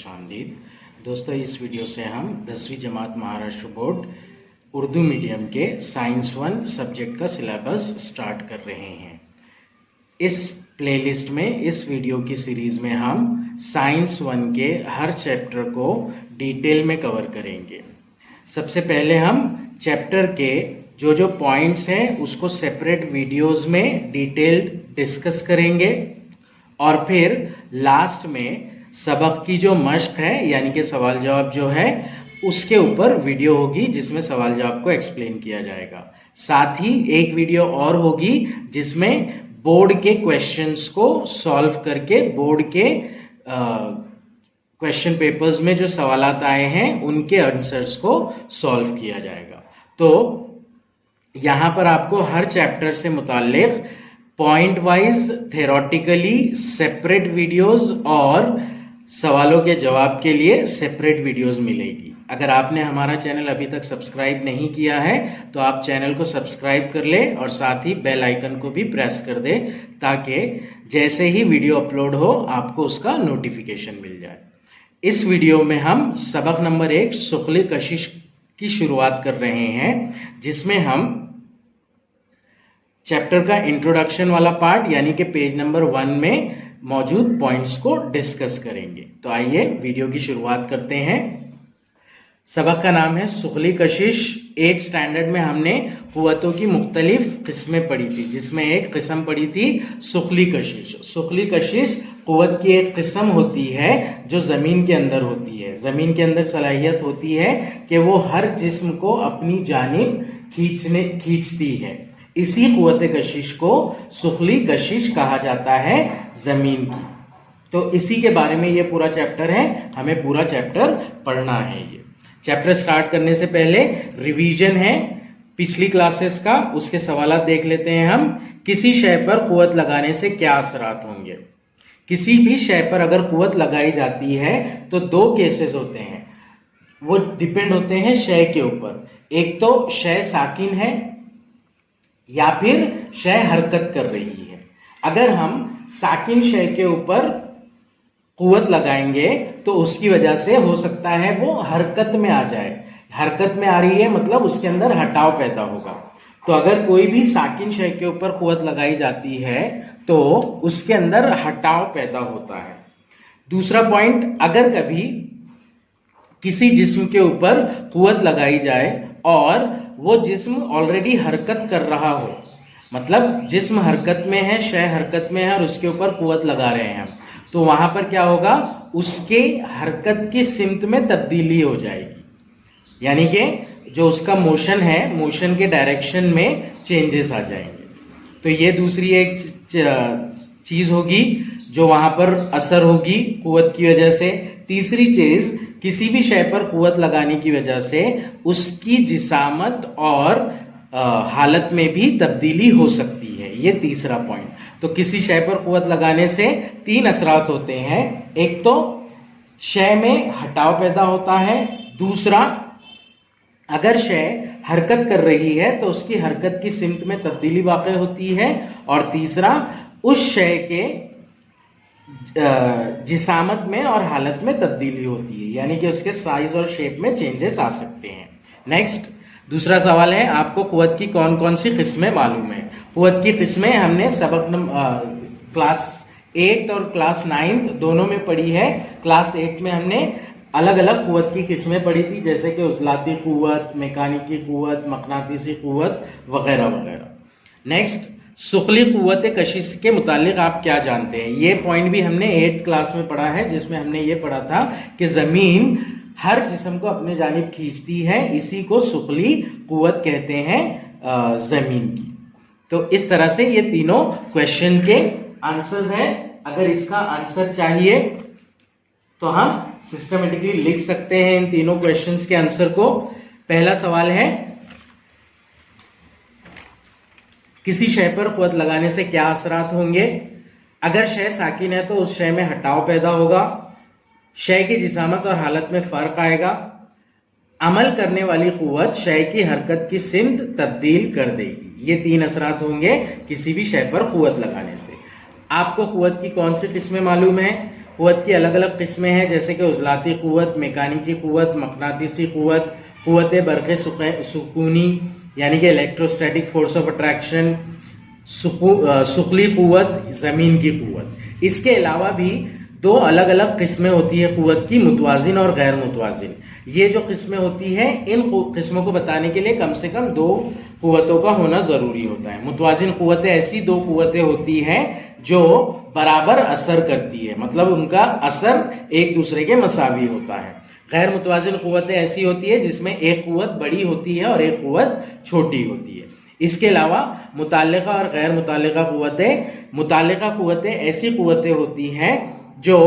खुशामदीद। दोस्तों, इस वीडियो से हम 10वीं जमात महाराष्ट्र बोर्ड उर्दू मीडियम के साइंस 1 सब्जेक्ट का सिलेबस स्टार्ट कर रहे हैं। इस प्लेलिस्ट में, इस वीडियो की सीरीज में हम साइंस 1 के हर चैप्टर को डिटेल में कवर करेंगे। सबसे पहले हम चैप्टर के जो पॉइंट्स हैं उसको सेपरेट वीडियोस में डिटेल्ड डिस्कस करेंगे और फिर लास्ट में सबक की जो मश्क है यानी कि सवाल जवाब जो है उसके ऊपर वीडियो होगी जिसमें सवाल जवाब को एक्सप्लेन किया जाएगा। साथ ही एक वीडियो और होगी जिसमें बोर्ड के क्वेश्चंस को सॉल्व करके बोर्ड के क्वेश्चन पेपर्स में जो सवालात आए हैं उनके आंसर्स को सॉल्व किया जाएगा। तो यहां पर आपको हर चैप्टर से मुताल्लिक point wise theoretically separate videos और सवालों के जवाब के लिए सेपरेट वीडियोस मिलेगी। अगर आपने हमारा चैनल अभी तक सब्सक्राइब नहीं किया है तो आप चैनल को सब्सक्राइब कर ले और साथ ही बेल आइकन को भी प्रेस कर दे ताकि जैसे ही वीडियो अपलोड हो आपको उसका नोटिफिकेशन मिल जाए। इस वीडियो में हम सबक नंबर 1 सुखली कशिश की शुरुआत कर रहे हैं, जिसमें हम चैप्टर का इंट्रोडक्शन वाला पार्ट यानी कि पेज नंबर 1 में मौजूद पॉइंट्स को डिस्कस करेंगे। तो आइए वीडियो की शुरुआत करते हैं। सबक का नाम है सुखली कशिश। 8 स्टैंडर्ड में हमने कुव्वतों की मुख्तलिफ किस्में पढ़ी थी, जिसमें एक किस्म पढ़ी थी सुखली कशिश। सुखली कशिश कुव्वत की एक किस्म होती है जो जमीन के अंदर होती है। जमीन के अंदर सलाहियत होती है कि वो हर जिस्म को अपनी जानिब खींचती है। इसी कुव्वत कशिश को सुखली कशिश कहा जाता है जमीन की। तो इसी के बारे में ये पूरा चैप्टर है, हमें पूरा चैप्टर पढ़ना है। ये चैप्टर स्टार्ट करने से पहले रिवीजन है पिछली क्लासेस का, उसके सवालात देख लेते हैं हम। किसी शय पर कुव्वत लगाने से क्या असरात होंगे? किसी भी शय पर अगर कुव्वत लगाई जाती है तो 2 केसेस होते हैं, वो डिपेंड होते हैं शय के ऊपर। एक तो शय साकिन है या फिर शय हरकत कर रही है। अगर हम साकिन शय के ऊपर कुव्वत लगाएंगे तो उसकी वजह से हो सकता है वो हरकत में आ जाए। हरकत में आ रही है मतलब उसके अंदर हटाव पैदा होगा। तो अगर कोई भी साकिन शय के ऊपर कुव्वत लगाई जाती है तो उसके अंदर हटाव पैदा होता है। दूसरा पॉइंट, अगर कभी किसी जिस्म के ऊपर कुव्वत लगाई जाए और वो जिस्म ऑलरेडी हरकत कर रहा हो, मतलब जिस्म हरकत में है, शय हरकत में है और उसके ऊपर कुव्वत लगा रहे हैं हम, तो वहां पर क्या होगा, उसके हरकत की सिमत में तब्दीली हो जाएगी, यानी कि जो उसका मोशन है, मोशन के डायरेक्शन में चेंजेस आ जाएंगे। तो ये दूसरी एक चीज होगी जो वहां पर असर होगी कुव्वत की वजह से। तीसरी चीज, किसी भी शय पर कुव्वत लगाने की वजह से उसकी जिसामत और हालत में भी तब्दीली हो सकती है। ये तीसरा पॉइंट। तो किसी शय पर कुव्वत लगाने से 3 असरात होते हैं। एक तो शय में हटाव पैदा होता है, दूसरा अगर शय हरकत कर रही है तो उसकी हरकत की सिमत में तब्दीली वाक़ई होती है, और तीसरा उस शय के जिसामत में और हालत में तब्दीली होती है, यानी कि उसके साइज और शेप में चेंजेस आ सकते हैं। नेक्स्ट, दूसरा सवाल है, आपको कुव्वत की कौन कौन सी किस्में मालूम है? कुव्वत की किस्में हमने सबक क्लास 8 और क्लास 9 दोनों में पढ़ी है। क्लास 8 में हमने अलग अलग कुव्वत की किस्में पढ़ी थी, जैसे कि उज़लाती कुव्वत, मैकानिकी कुव्वत, मकनातीसी कुव्वत वगैरह वगैरह। नेक्स्ट, सुखली कुव्वत कशिश के मुतालिक आप क्या जानते हैं? ये पॉइंट भी हमने 8th क्लास में पढ़ा है, जिसमें हमने ये पढ़ा था कि जमीन हर जिस्म को अपने जानिब खींचती है। इसी को सुखली कुव्वत कहते हैं जमीन की। तो इस तरह से ये तीनों क्वेश्चन के आंसर्स हैं। अगर इसका आंसर चाहिए तो हम सिस्टमेटिकली लिख सकते हैं इन तीनों क्वेश्चंस के आंसर को। पहला सवाल है, किसी शय पर कुव्वत लगाने से क्या असरात होंगे? अगर शय साकिन है तो उस शय में हटाव पैदा होगा, शय की जिसामत और हालत में फर्क आएगा, अमल करने वाली कुव्वत शय की हरकत की सिमत तब्दील कर देगी। ये 3 असरात होंगे किसी भी शय पर कुव्वत लगाने से। आपको कुव्वत की कौन सी किस्में मालूम है? कुव्वत की अलग अलग किस्में हैं, जैसे कि उजलाती कुव्वत, मैकेनिकी कुव्वत, मकनातीसी कुव्वत, कुव्वत बरक़े सुकूनी यानी कि इलेक्ट्रोस्टैटिक फोर्स ऑफ अट्रैक्शन, सुखली कुव्वत, जमीन की कुव्वत। इसके अलावा भी दो अलग अलग किस्में होती है कुव्वत की, मुतवाजिन और गैर मुतवाजिन। ये जो किस्में होती है, इन किस्मों को बताने के लिए कम से कम दो कुव्वतों का होना जरूरी होता है। मुतवाजिन कुव्वतें ऐसी दो कुव्वतें होती हैं जो बराबर असर करती है, मतलब उनका असर एक दूसरे के मसावी होता है। गैर मुतवाजिन कुव्वतें ऐसी होती है जिसमें एक कुव्वत बड़ी होती है और एक कुव्वत छोटी होती है। इसके अलावा मुताल्लिका और गैर मुताल्लिका कुव्वतें, मुताल्लिका कुव्वतें ऐसी कुव्वतें होती हैं जो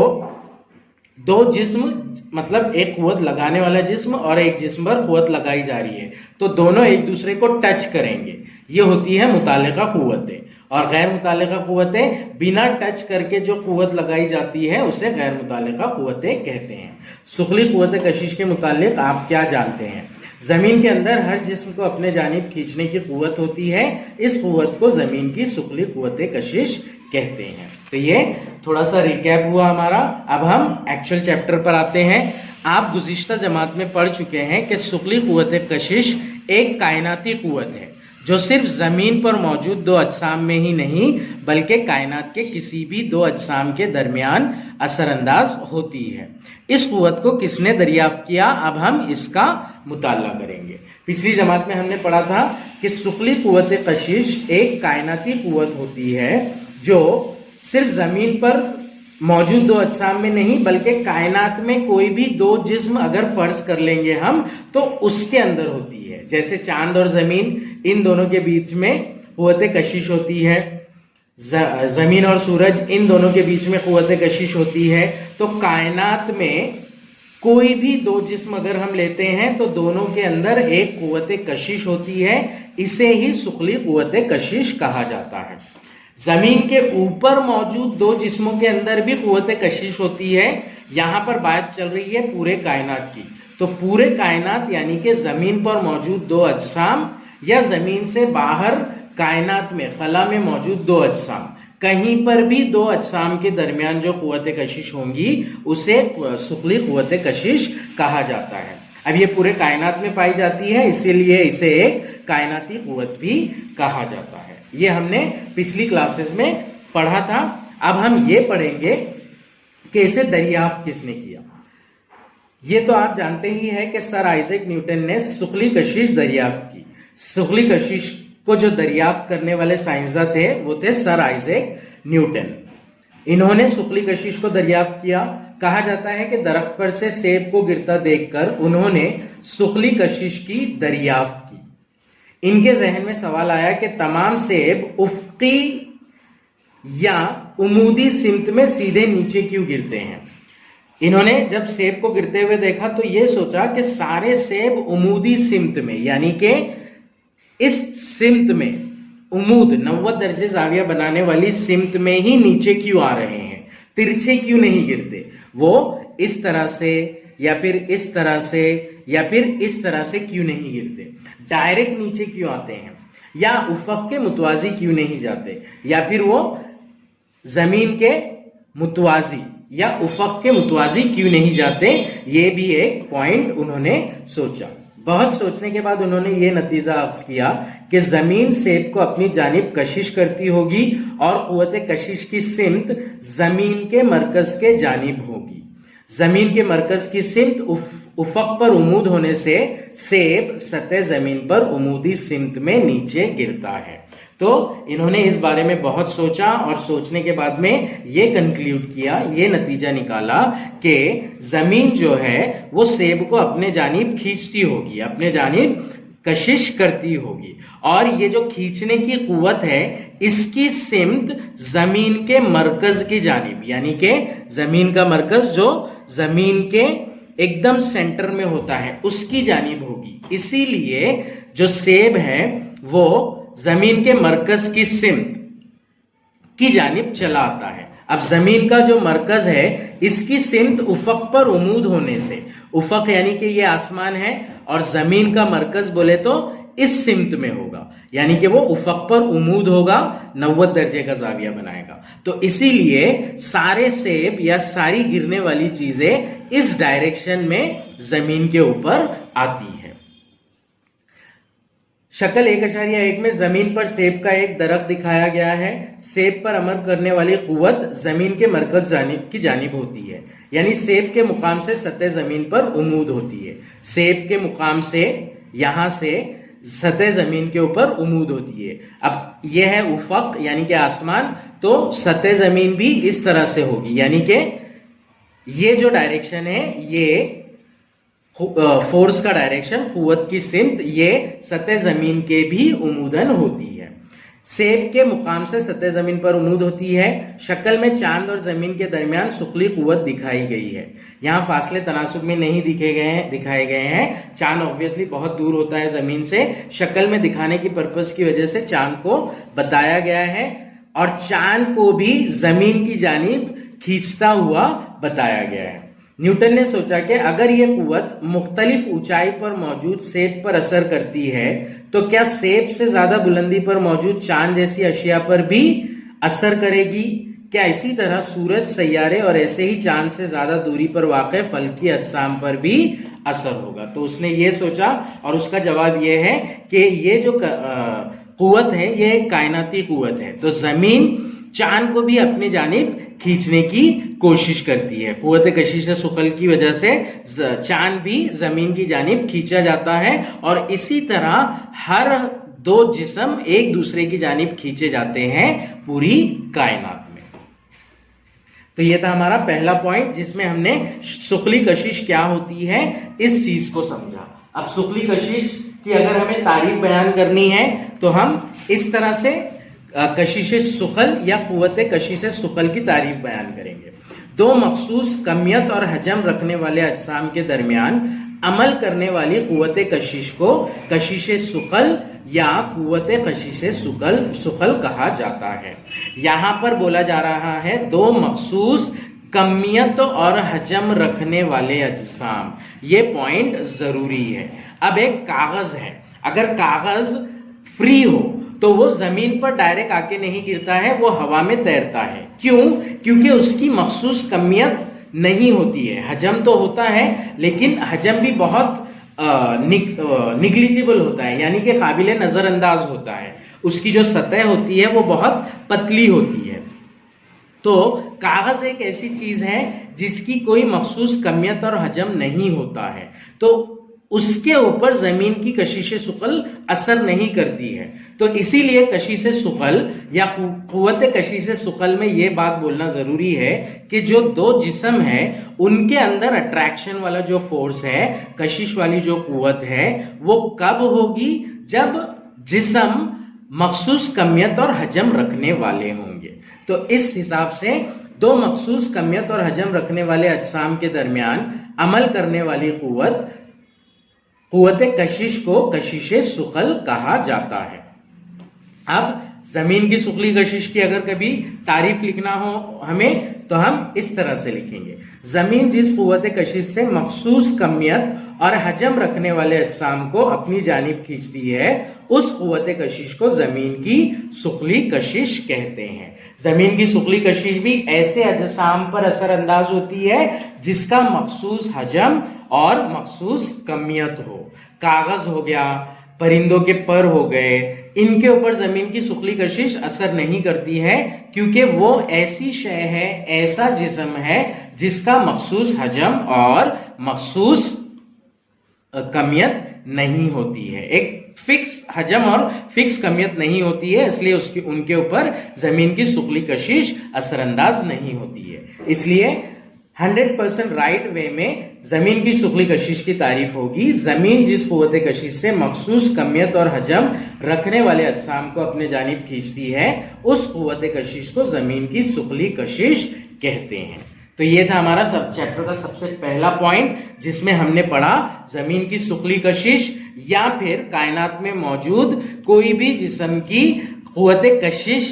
दो जिस्म, मतलब एक कुव्वत लगाने वाला जिस्म और एक जिस्म पर कुव्वत लगाई जा रही है, तो दोनों एक दूसरे को टच करेंगे, ये होती है मुताल्लिका कुव्वतें। और गैर मुताल्लिका कुव्वतें बिना टच करके जो कुव्वत लगाई जाती है उसे गैर मुताल्लिका कुव्वतें कहते हैं। सुखली कुव्वत कशिश के मुताल्लिक आप क्या जानते हैं? जमीन के अंदर हर जिस्म को अपने जानिब खींचने की कुव्वत होती है, इस कुव्वत को जमीन की सुखली कुव्वत कशिश कहते हैं। तो ये थोड़ा सा रिकैप हुआ हमारा। अब हम एक्चुअल चैप्टर पर आते हैं। आप गुज़िश्ता जमात में पढ़ चुके हैं कि सुखली कुव्वत कशिश एक कायनाती कुव्वत है जो सिर्फ जमीन पर मौजूद दो अजसाम में ही नहीं बल्कि कायनात के किसी भी दो अजसाम के दरमियान असरअंदाज होती है। इस कुव्वत को किसने दरियाफ्त किया? अब हम इसका मुताला करेंगे। पिछली जमात में हमने पढ़ा था कि सुखली कुव्वत कशिश एक कायनाती कुव्वत होती है जो सिर्फ जमीन पर मौजूद दो अजसाम में नहीं बल्कि कायनात में कोई भी दो जिस्म अगर फर्ज कर लेंगे हम तो उसके अंदर होती है। जैसे चांद और जमीन, इन दोनों के बीच में कुव्वत कशिश होती है, जमीन और सूरज, इन दोनों के बीच में कुव्वत कशिश होती है। तो कायनात में कोई भी दो जिस्म अगर हम लेते हैं तो दोनों के अंदर एक कुव्वत कशिश होती है, इसे ही सुखली कुव्वत कशिश कहा जाता है। जमीन के ऊपर मौजूद दो जिस्मों के अंदर भी कुव्वत कशिश होती है। यहां पर बात चल रही है पूरे कायनात की, तो पूरे कायनात यानी कि जमीन पर मौजूद दो अजसाम या जमीन से बाहर कायनात में खला में मौजूद दो अजसाम, कहीं पर भी दो अजसाम के दरमियान जो कुव्वत कशिश होंगी उसे सुखली कुव्वत कशिश कहा जाता है। अब ये पूरे कायनात में पाई जाती है, इसीलिए इसे एक कायनाती कुव्वत भी कहा जाता है। ये हमने पिछली क्लासेस में पढ़ा था। अब हम ये पढ़ेंगे कि इसे दरियाफ्त किसने किया। ये तो आप जानते ही है कि सर आइजैक न्यूटन ने सुखली कशिश दरियाफ्त की। सुखली कशिश को जो दरियाफ्त करने वाले साइंसदान थे वो थे सर आइजैक न्यूटन। इन्होंने सुखली कशिश को दरियाफ्त किया। कहा जाता है कि दरख्त पर से सेब को गिरता देखकर उन्होंने सुखली कशिश की दरियाफ्त की। इनके जहन में सवाल आया कि तमाम सेब उफ्की या उमूदी सिमत में सीधे नीचे क्यों गिरते हैं। इन्होंने जब सेब को गिरते हुए देखा तो यह सोचा कि सारे सेब उमूदी सिमत में यानी कि इस सिमत में उमूद 90 दर्जे जाविया बनाने वाली सिमत में ही नीचे क्यों आ रहे हैं, तिरछे क्यों नहीं गिरते। वो इस तरह से या फिर इस तरह से या फिर इस तरह से क्यों नहीं गिरते, डायरेक्ट नीचे क्यों आते हैं, या उफक के मुतवाजी क्यों नहीं जाते, या फिर वो जमीन के मुतवाजी या उफक के मुतवाजी क्यों नहीं जाते। ये भी एक पॉइंट उन्होंने सोचा। बहुत सोचने के बाद उन्होंने ये नतीजा अख्ज़ किया कि जमीन सेब को अपनी जानिब कशिश करती होगी और कुव्वत कशिश की सिमत जमीन के मरकज के जानिब होगी। जमीन के मरकज की सिमत उफक पर उमूद होने से सेब सतह जमीन पर उमूदी सिमत में नीचे गिरता है। तो इन्होंने इस बारे में बहुत सोचा और सोचने के बाद में ये कंक्लूड किया, ये नतीजा निकाला कि जमीन जो है वो सेब को अपने जानिब खींचती होगी, अपने जानिब कशिश करती होगी, और ये जो खींचने की कुव्वत है इसकी सिमत जमीन के मरकज की जानिब यानी कि जमीन का मरकज जो जमीन के एकदम सेंटर में होता है उसकी जानिब होगी। इसीलिए जो सेब है वो जमीन के मरकज की सिमत की जानिब चला आता है। अब जमीन का जो मरकज है इसकी सिमत उफक पर उमूद होने से, उफक यानी कि ये आसमान है और जमीन का मरकज बोले तो इस सिमत में होगा, यानी कि वो उफक पर उमूद होगा, 90 दर्जे का जाविया बनाएगा। तो इसीलिए सारे सेब या सारी गिरने वाली चीजें इस डायरेक्शन में जमीन के ऊपर आती है। शक्ल 1.1 में जमीन पर सेब का एक दरख्त दिखाया गया है। सेब पर अमल करने वाली कुव्वत जमीन के मरकज की जानिब होती है, यानी सेब के मुकाम से सतह जमीन पर उमूद होती है। सेब के मुकाम से, यहां से सतह जमीन के ऊपर उमूद होती है। अब यह है उफक यानी कि आसमान, तो सतह जमीन भी इस तरह से होगी, यानी कि ये जो डायरेक्शन है ये फोर्स का डायरेक्शन, कुव्वत की सिमत, ये सतह जमीन के भी उमूदन होती है। सेब के मुकाम से सतह जमीन पर उमूद होती है। शक्ल में चांद और जमीन के दरमियान सुखली कुव्वत दिखाई गई है। यहाँ फासले तनासुब में नहीं दिखाए गए हैं। चांद ऑब्वियसली बहुत दूर होता है जमीन से। शक्ल में दिखाने की पर्पस की वजह से चांद को बताया गया है और चांद को भी जमीन की जानिब खींचता हुआ बताया गया है। न्यूटन ने सोचा कि अगर यह कुव्वत मुख्तलिफ ऊंचाई पर मौजूद सेब पर असर करती है तो क्या सेब से ज्यादा बुलंदी पर मौजूद चांद जैसी अशिया पर भी असर करेगी? क्या इसी तरह सूरज, सैयारे और ऐसे ही चांद से ज्यादा दूरी पर वाक़े फल्की अजसाम पर भी असर होगा? तो उसने ये सोचा और उसका जवाब यह है कि ये जो कुव्वत है ये कायनाती कुव्वत है, तो जमीन चांद को भी अपनी जानिब खींचने की कोशिश करती है। कुव्वत कशिश सुखल की वजह से चांद भी जमीन की जानिब खींचा जाता है और इसी तरह हर दो जिस्म एक दूसरे की जानिब खींचे जाते हैं पूरी कायनात में। तो यह था हमारा पहला पॉइंट जिसमें हमने सुखली कशिश क्या होती है इस चीज को समझा। अब सुखली कशिश की अगर हमें तारीफ बयान करनी है तो हम इस तरह से कशिश सुखल या कुव्वत कशिश सुखल की तारीफ बयान करेंगे। दो मखसूस कमियत और हजम रखने वाले अजसाम के दरमियान अमल करने वाली कुव्वत कशिश को कशिश सुखल या कुव्वत कशिश सुखल कहा जाता है। यहां पर बोला जा रहा है दो मखसूस कमियत और हजम रखने वाले अजसाम, ये पॉइंट जरूरी है। अब एक कागज है, अगर कागज फ्री हो तो वो जमीन पर डायरेक्ट आके नहीं गिरता है, वो हवा में तैरता है। क्यों? क्योंकि उसकी मखसूस कमियत नहीं होती है। हजम तो होता है लेकिन हजम भी बहुत निग्लिजिबल होता है, यानी कि काबिल नजरअंदाज होता है। उसकी जो सतह होती है वो बहुत पतली होती है। तो कागज एक ऐसी चीज है जिसकी कोई मखसूस कमियत और हजम नहीं होता है, तो उसके ऊपर जमीन की कशिश सुखल असर नहीं करती है। तो इसीलिए कशिश सुखल या कुव्वत कशिश सुखल में यह बात बोलना जरूरी है कि जो दो जिस्म है उनके अंदर अट्रैक्शन वाला जो फोर्स है, कशिश वाली जो कुव्वत है, वो कब होगी? जब जिस्म मखसूस कमियत और हजम रखने वाले होंगे। तो इस हिसाब से दो मखसूस कमियत और हजम रखने वाले अजसाम के दरमियान अमल करने वाली कुव्वत कशिश को कशिश सुखल कहा जाता है। अब जमीन की सुखली कशिश की अगर कभी तारीफ लिखना हो हमें तो हम इस तरह से लिखेंगे। जमीन जिस कुव्वत कशिश से मखसूस कमियत और हजम रखने वाले अजसाम को अपनी जानिब खींचती है, उस कुव्वत कशिश को जमीन की सुखली कशिश कहते हैं। जमीन की सुखली कशिश भी ऐसे अजसाम पर असरअंदाज होती है जिसका मखसूस हजम और मखसूस कमियत हो। कागज हो गया, परिंदों के पर हो गए, इनके ऊपर जमीन की सुखली कशिश असर नहीं करती है क्योंकि वो ऐसी शय है, ऐसा जिस्म है जिसका मखसूस हजम और मखसूस कमियत नहीं होती है। एक फिक्स हजम और फिक्स कमियत नहीं होती है, इसलिए उनके ऊपर जमीन की सुखली कशिश असरअंदाज नहीं होती है। इसलिए 100% राइट वे में जमीन की सुखली कशिश की तारीफ होगी। जमीन जिस कुव्वत कशिश से मखसूस कमियत और हजम रखने वाले अजसाम को अपने जानिब खींचती है, उस कुव्वत कशिश को जमीन की सुखली कशिश कहते हैं। तो ये था हमारा सब चैप्टर का सबसे पहला पॉइंट जिसमें हमने पढ़ा जमीन की सुखली कशिश या फिर कायनात में मौजूद कोई भी जिस्म की कुव्वत कशिश,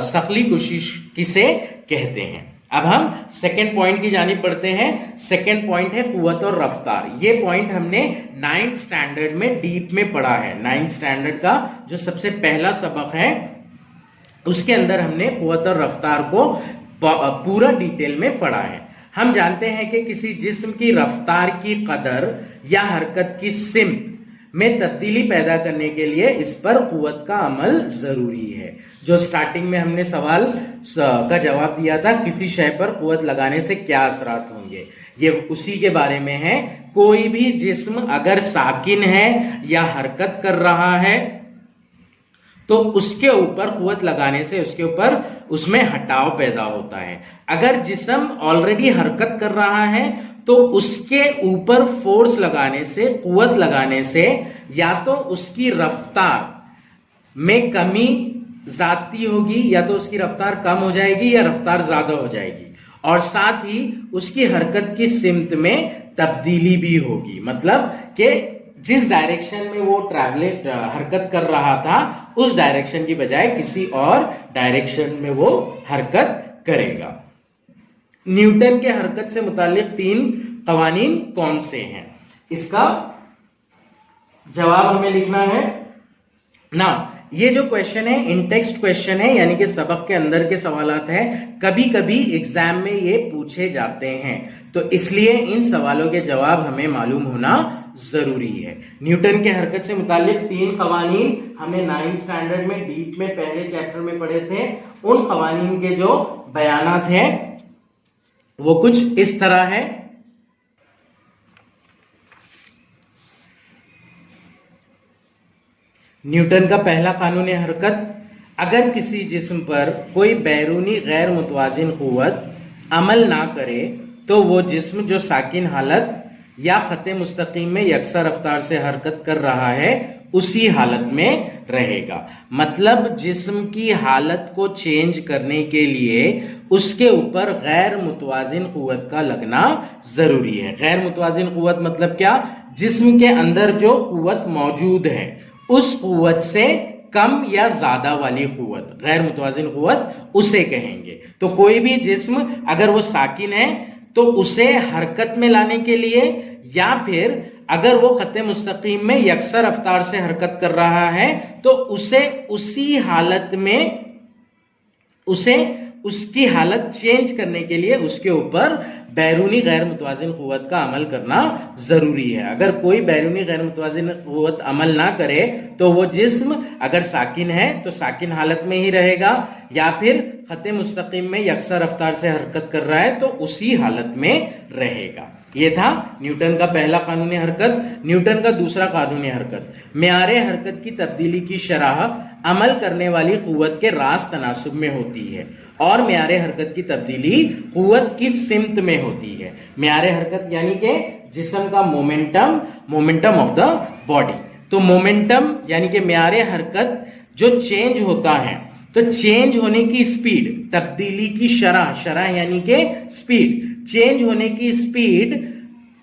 सकली कशिश किसे कहते हैं। अब हम सेकेंड पॉइंट की जानिब बढ़ते हैं। सेकेंड पॉइंट है कुव्वत और रफ्तार। ये पॉइंट हमने 9th स्टैंडर्ड में डीप में पढ़ा है। 9th स्टैंडर्ड का जो सबसे पहला सबक है उसके अंदर हमने कुव्वत और रफ्तार को पूरा डिटेल में पढ़ा है। हम जानते हैं कि किसी जिस्म की रफ्तार की कदर या हरकत की सिमत में तब्दीली पैदा करने के लिए इस पर कुव्वत का अमल जरूरी है। जो स्टार्टिंग में हमने सवाल का जवाब दिया था, किसी शय पर कुव्वत लगाने से क्या असरात होंगे, ये उसी के बारे में है। कोई भी जिस्म अगर साकिन है या हरकत कर रहा है तो उसके ऊपर कुव्वत लगाने से उसके ऊपर उसमें हटाव पैदा होता है। अगर जिस्म ऑलरेडी हरकत कर रहा है तो उसके ऊपर फोर्स लगाने से, कुव्वत लगाने से या तो उसकी रफ्तार में कमी जाती होगी, या तो उसकी रफ्तार कम हो जाएगी या रफ्तार ज्यादा हो जाएगी, और साथ ही उसकी हरकत की सिमत में तब्दीली भी होगी। मतलब कि जिस डायरेक्शन में वो हरकत कर रहा था उस डायरेक्शन की बजाय किसी और डायरेक्शन में वो हरकत करेगा। न्यूटन के हरकत से मुताल्लिक 3 कवानीन कौन से हैं? इसका जवाब हमें लिखना है ना। ये जो क्वेश्चन है इन टेक्स्ट क्वेश्चन है, यानी कि सबक के अंदर के सवालात हैं। कभी कभी एग्जाम में ये पूछे जाते हैं, तो इसलिए इन सवालों के जवाब हमें मालूम होना जरूरी है। न्यूटन के हरकत से मुताल्लिक 3 कवानीन हमने 9th स्टैंडर्ड में डीप में पहले चैप्टर में पढ़े थे। उन कवानीन के जो बयानात हैं वो कुछ इस तरह है। न्यूटन का पहला कानून हरकत, अगर किसी जिस्म पर कोई बैरूनी गैर मुतवाजिन कुव्वत अमल ना करे तो वो जिस्म जो साकिन हालत या खते मुस्तकीम में यकसा रफ्तार से हरकत कर रहा है उसी हालत में रहेगा। मतलब जिस्म की हालत को चेंज करने के लिए उसके ऊपर गैर मुतवाजिन कुव्वत का लगना जरूरी है। गैर मुतवाजिन कुव्वत मतलब क्या? जिस्म के अंदर जो कुव्वत मौजूद है उस कुव्वत से कम या ज्यादा वाली कुव्वत, गैर मुतवाजिन कुव्वत उसे कहेंगे। तो कोई भी जिस्म अगर वो साकिन है तो उसे हरकत में लाने के लिए, या फिर अगर वो खत्ते मुस्तकीम में यकसा रफ्तार से हरकत कर रहा है तो उसे उसी हालत में उसकी हालत चेंज करने के लिए उसके ऊपर बैरूनी गैर मुतवाजिन कुव्वत का अमल करना जरूरी है। अगर कोई बैरूनी गैर मुतवाजिन कुव्वत अमल ना करे तो वो जिस्म अगर साकिन है तो साकिन हालत में ही रहेगा, या फिर खत्ते मुस्तकीम में यकसा रफ्तार से हरकत कर रहा है तो उसी हालत में रहेगा। ये था न्यूटन का पहला कानून हरकत। न्यूटन का दूसरा कानून हरकत, मेयारे हरकत की तब्दीली की शरह अमल करने वाली कुव्वत के रास्त तनासुब में होती है और मेयारे हरकत की तब्दीली कुव्वत की सिमत में होती है। मेयारे हरकत यानी कि जिस्म का मोमेंटम ऑफ द बॉडी। तो मोमेंटम यानी कि मेयारे हरकत जो चेंज होता है, तो चेंज होने की स्पीड, तब्दीली की शरह यानी कि स्पीड, चेंज होने की स्पीड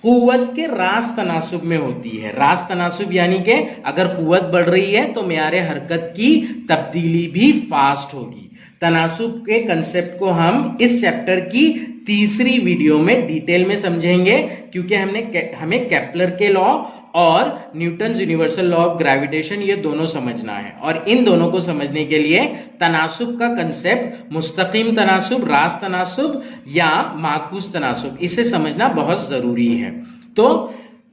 कुव्वत के रास्त तनासुब में होती है। रास्त तनासुब यानी कि अगर कुव्वत बढ़ रही है तो मेयारे हरकत की तब्दीली भी फास्ट होगी। तनासुब के कंसेप्ट को हम इस चैप्टर की तीसरी वीडियो में डिटेल में समझेंगे, क्योंकि हमें केपलर के लॉ और Newton's universal law of gravitation ये दोनों समझना है, और इन दोनों को समझने के लिए तनासुब का कंसेप्ट, मुस्तकीम तनासुब, रास्त तनासुब या माकूस तनासुब, इसे समझना बहुत जरूरी है। तो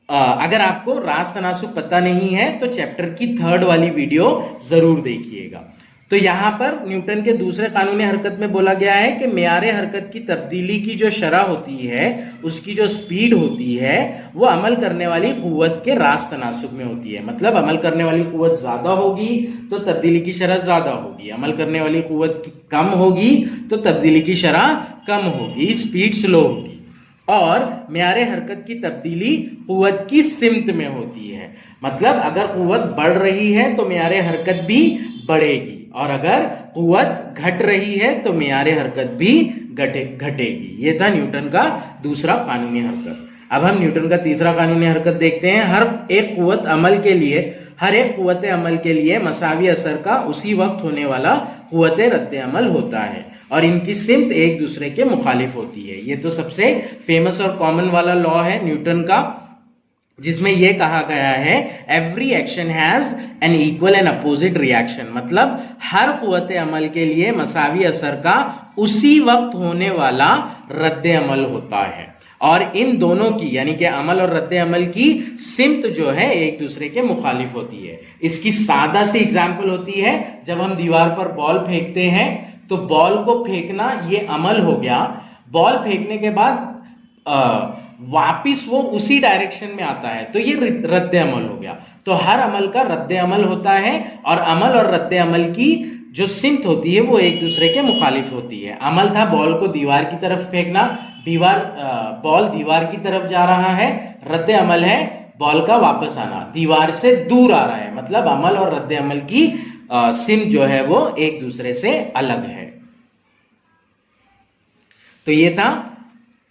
अगर आपको रास्त तनासुब पता नहीं है तो चैप्टर की 3rd वाली वीडियो जरूर देखिएगा। तो यहां पर न्यूटन के दूसरे कानून हरकत में बोला गया है कि मेयारे हरकत की तब्दीली की जो शरह होती है, उसकी जो स्पीड होती है, वो अमल करने वाली कुव्वत के रास्त तनासुब में होती है। मतलब अमल करने वाली कुव्वत ज्यादा होगी तो तब्दीली की शरह ज्यादा होगी, अमल करने वाली कुव्वत कम होगी तो तब्दीली की शरह कम होगी, स्पीड स्लो होगी। और मेयारे हरकत की तब्दीली कुव्वत की सिमत में होती है। मतलब अगर कुव्वत बढ़ रही है तो मेयारे हरकत भी बढ़ेगी, और अगर कुव्वत घट रही है तो मेयारे हरकत भी घटेगी। ये था न्यूटन का दूसरा कानूनी हरकत। अब हम न्यूटन का तीसरा कानूनी हरकत देखते हैं। हर एक कुव्वत अमल के लिए हर एक कुव्वत अमल के लिए मसावी असर का उसी वक्त होने वाला कुव्वत रद्द अमल होता है और इनकी सिमत एक दूसरे के मुखालिफ होती है। ये तो सबसे फेमस और कॉमन वाला लॉ है न्यूटन का, जिसमें यह कहा गया है every action has an equal and opposite reaction, मतलब हर कुव्वत अमल के लिए मसावी असर का उसी वक्त होने वाला रद्द अमल होता है और इन दोनों की यानी कि अमल और रद्द अमल की सिमत जो है एक दूसरे के मुखालिफ होती है। इसकी सादा सी एग्जांपल होती है जब हम दीवार पर बॉल फेंकते हैं तो बॉल को फेंकना ये अमल हो गया, बॉल फेंकने के बाद वापिस वो उसी डायरेक्शन में आता है तो ये रद्द अमल हो गया। तो हर अमल का रद्द अमल होता है और अमल और रद्द अमल की जो सिमत होती है वो एक दूसरे के मुखालिफ होती है। अमल था बॉल को दीवार की तरफ फेंकना, बॉल दीवार की तरफ जा रहा है, रद्द अमल है बॉल का वापस आना, दीवार से दूर आ रहा है, मतलब अमल और रद्द अमल की सिमत जो है वो एक दूसरे से अलग है। तो ये था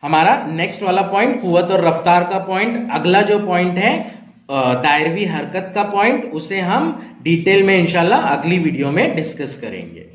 हमारा नेक्स्ट वाला पॉइंट, कुव्वत और रफ्तार का पॉइंट। अगला जो पॉइंट है दायरवी हरकत का पॉइंट, उसे हम डिटेल में इंशाल्लाह अगली वीडियो में डिस्कस करेंगे।